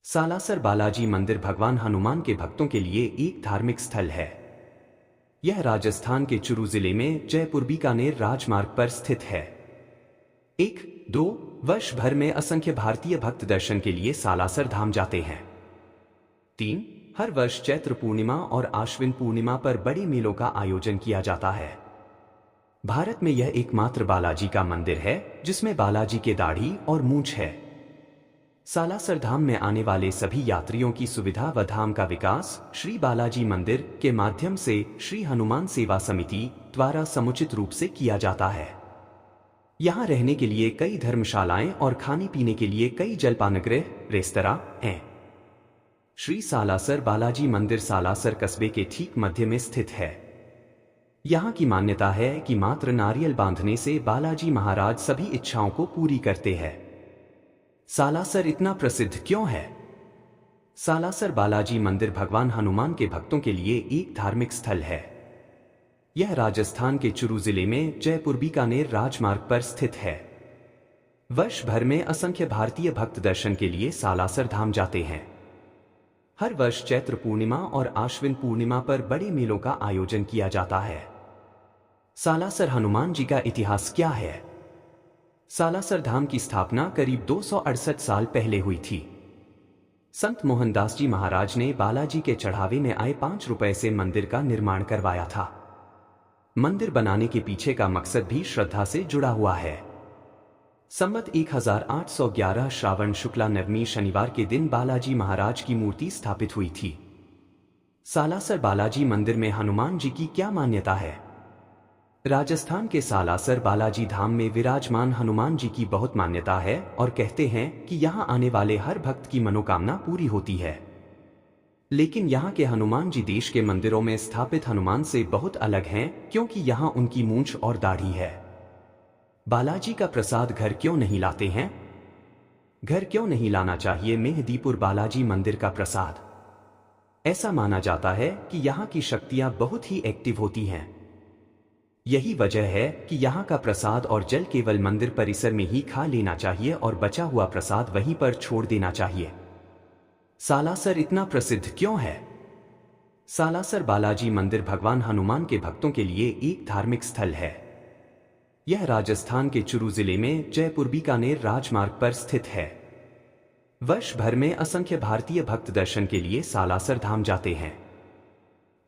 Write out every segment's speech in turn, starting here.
सालासर बालाजी मंदिर भगवान हनुमान के भक्तों के लिए एक धार्मिक स्थल है। यह राजस्थान के चुरू जिले में जयपुर बीकानेर राजमार्ग पर स्थित है। 1-2 वर्ष भर में असंख्य भारतीय भक्त दर्शन के लिए सालासर धाम जाते हैं। 3 हर वर्ष चैत्र पूर्णिमा और आश्विन पूर्णिमा पर बड़े मेलों का आयोजन किया जाता है। भारत में यह एकमात्र बालाजी का मंदिर है जिसमें बालाजी के दाढ़ी और मूंछ है। सालासर धाम में आने वाले सभी यात्रियों की सुविधा व धाम का विकास श्री बालाजी मंदिर के माध्यम से श्री हनुमान सेवा समिति द्वारा समुचित रूप से किया जाता है। यहाँ रहने के लिए कई धर्मशालाएं और खाने पीने के लिए कई जलपानगृह रेस्तरां हैं। श्री सालासर बालाजी मंदिर सालासर कस्बे के ठीक मध्य में स्थित है। यहाँ की मान्यता है कि मात्र नारियल बांधने से बालाजी महाराज सभी इच्छाओं को पूरी करते हैं। सालासर इतना प्रसिद्ध क्यों है? सालासर बालाजी मंदिर भगवान हनुमान के भक्तों के लिए एक धार्मिक स्थल है। यह राजस्थान के चुरू जिले में जयपुर बीकानेर राजमार्ग पर स्थित है। वर्ष भर में असंख्य भारतीय भक्त दर्शन के लिए सालासर धाम जाते हैं। हर वर्ष चैत्र पूर्णिमा और आश्विन पूर्णिमा पर बड़े मेलों का आयोजन किया जाता है। सालासर हनुमान जी का इतिहास क्या है? सालासर धाम की स्थापना करीब 268 साल पहले हुई थी। संत मोहनदास जी महाराज ने बालाजी के चढ़ावे में आए 5 रुपए से मंदिर का निर्माण करवाया था। मंदिर बनाने के पीछे का मकसद भी श्रद्धा से जुड़ा हुआ है। संवत 1811 श्रावण शुक्ला नवमी शनिवार के दिन बालाजी महाराज की मूर्ति स्थापित हुई थी। सालासर बालाजी मंदिर में हनुमान जी की क्या मान्यता है? राजस्थान के सालासर बालाजी धाम में विराजमान हनुमान जी की बहुत मान्यता है और कहते हैं कि यहाँ आने वाले हर भक्त की मनोकामना पूरी होती है। लेकिन यहाँ के हनुमान जी देश के मंदिरों में स्थापित हनुमान से बहुत अलग हैं, क्योंकि यहाँ उनकी मूंछ और दाढ़ी है। बालाजी का प्रसाद घर क्यों नहीं लाते हैं? घर क्यों नहीं लाना चाहिए मेहंदीपुर बालाजी मंदिर का प्रसाद? ऐसा माना जाता है कि यहाँ की शक्तियां बहुत ही एक्टिव होती हैं। यही वजह है कि यहाँ का प्रसाद और जल केवल मंदिर परिसर में ही खा लेना चाहिए और बचा हुआ प्रसाद वहीं पर छोड़ देना चाहिए। सालासर इतना प्रसिद्ध क्यों है? सालासर बालाजी मंदिर भगवान हनुमान के भक्तों के लिए एक धार्मिक स्थल है। यह राजस्थान के चुरू जिले में जयपुर बीकानेर राजमार्ग पर स्थित है। वर्ष भर में असंख्य भारतीय भक्त दर्शन के लिए सालासर धाम जाते हैं।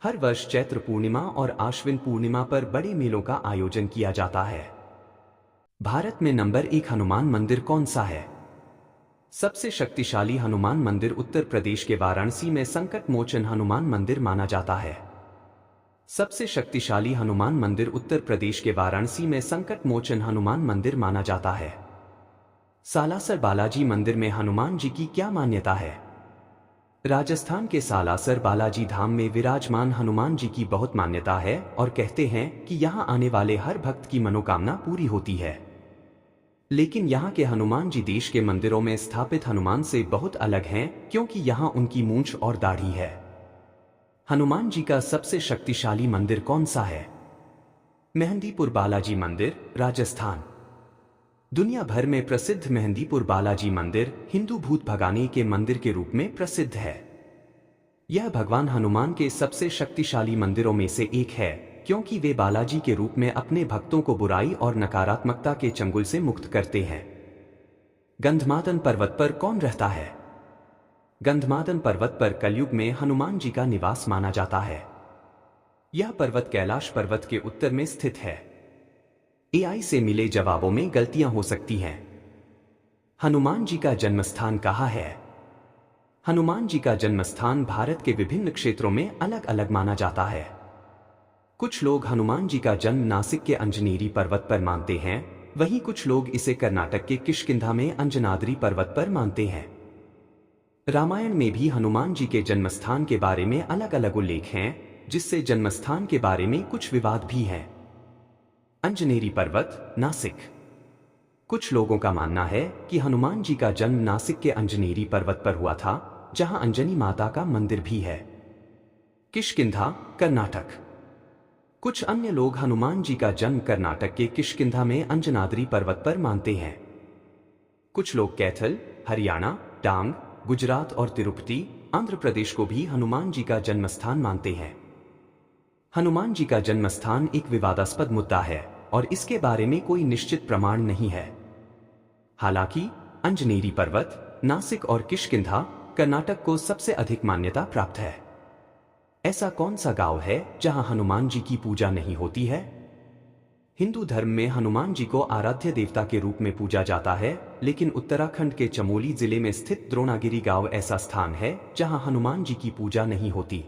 हर वर्ष चैत्र पूर्णिमा और आश्विन पूर्णिमा पर बड़े मेलों का आयोजन किया जाता है। भारत में नंबर 1 हनुमान मंदिर कौन सा है? सबसे शक्तिशाली हनुमान मंदिर उत्तर प्रदेश के वाराणसी में संकट मोचन हनुमान मंदिर माना जाता है। सबसे शक्तिशाली हनुमान मंदिर उत्तर प्रदेश के वाराणसी में संकट मोचन हनुमान मंदिर माना जाता है। सालासर बालाजी मंदिर में हनुमान जी की क्या मान्यता है? राजस्थान के सालासर बालाजी धाम में विराजमान हनुमान जी की बहुत मान्यता है और कहते हैं कि यहाँ आने वाले हर भक्त की मनोकामना पूरी होती है। लेकिन यहाँ के हनुमान जी देश के मंदिरों में स्थापित हनुमान से बहुत अलग हैं, क्योंकि यहाँ उनकी मूंछ और दाढ़ी है। हनुमान जी का सबसे शक्तिशाली मंदिर कौन सा है? मेहंदीपुर बालाजी मंदिर, राजस्थान। दुनिया भर में प्रसिद्ध मेहंदीपुर बालाजी मंदिर हिंदू भूत भगाने के मंदिर के रूप में प्रसिद्ध है। यह भगवान हनुमान के सबसे शक्तिशाली मंदिरों में से एक है, क्योंकि वे बालाजी के रूप में अपने भक्तों को बुराई और नकारात्मकता के चंगुल से मुक्त करते हैं। गंधमादन पर्वत पर कौन रहता है? गंधमादन पर्वत पर कलयुग में हनुमान जी का निवास माना जाता है। यह पर्वत कैलाश पर्वत के उत्तर में स्थित है। AI से मिले जवाबों में गलतियां हो सकती हैं। हनुमान जी का जन्मस्थान कहाँ है? हनुमान जी का जन्मस्थान भारत के विभिन्न क्षेत्रों में अलग अलग माना जाता है। कुछ लोग हनुमान जी का जन्म नासिक के अंजनेरी पर्वत पर मानते हैं, वहीं कुछ लोग इसे कर्नाटक के किष्किंधा में अंजनाद्री पर्वत पर मानते हैं। रामायण में भी हनुमान जी के जन्मस्थान के बारे में अलग अलग उल्लेख हैं, जिससे जन्मस्थान के बारे में कुछ विवाद भी है। अंजनेरी पर्वत, नासिक। कुछ लोगों का मानना है कि हनुमान जी का जन्म नासिक के अंजनेरी पर्वत पर हुआ था, जहां अंजनी माता का मंदिर भी है। किष्किंधा, कर्नाटक। कुछ अन्य लोग हनुमान जी का जन्म कर्नाटक के किष्किंधा में अंजनाद्री पर्वत पर मानते हैं। कुछ लोग कैथल, हरियाणा, डांग, गुजरात और तिरुपति, आंध्र प्रदेश को भी हनुमान जी का जन्मस्थान मानते हैं। हनुमान जी का जन्मस्थान एक विवादास्पद मुद्दा है और इसके बारे में कोई निश्चित प्रमाण नहीं है। हालांकि अंजनेरी पर्वत, नासिक और किष्किंधा, कर्नाटक को सबसे अधिक मान्यता प्राप्त है। ऐसा कौन सा गांव है जहां हनुमान जी की पूजा नहीं होती है? हिंदू धर्म में हनुमान जी को आराध्य देवता के रूप में पूजा जाता है, लेकिन उत्तराखंड के चमोली जिले में स्थित द्रोणागिरी गांव ऐसा स्थान है जहां हनुमान जी की पूजा नहीं होती।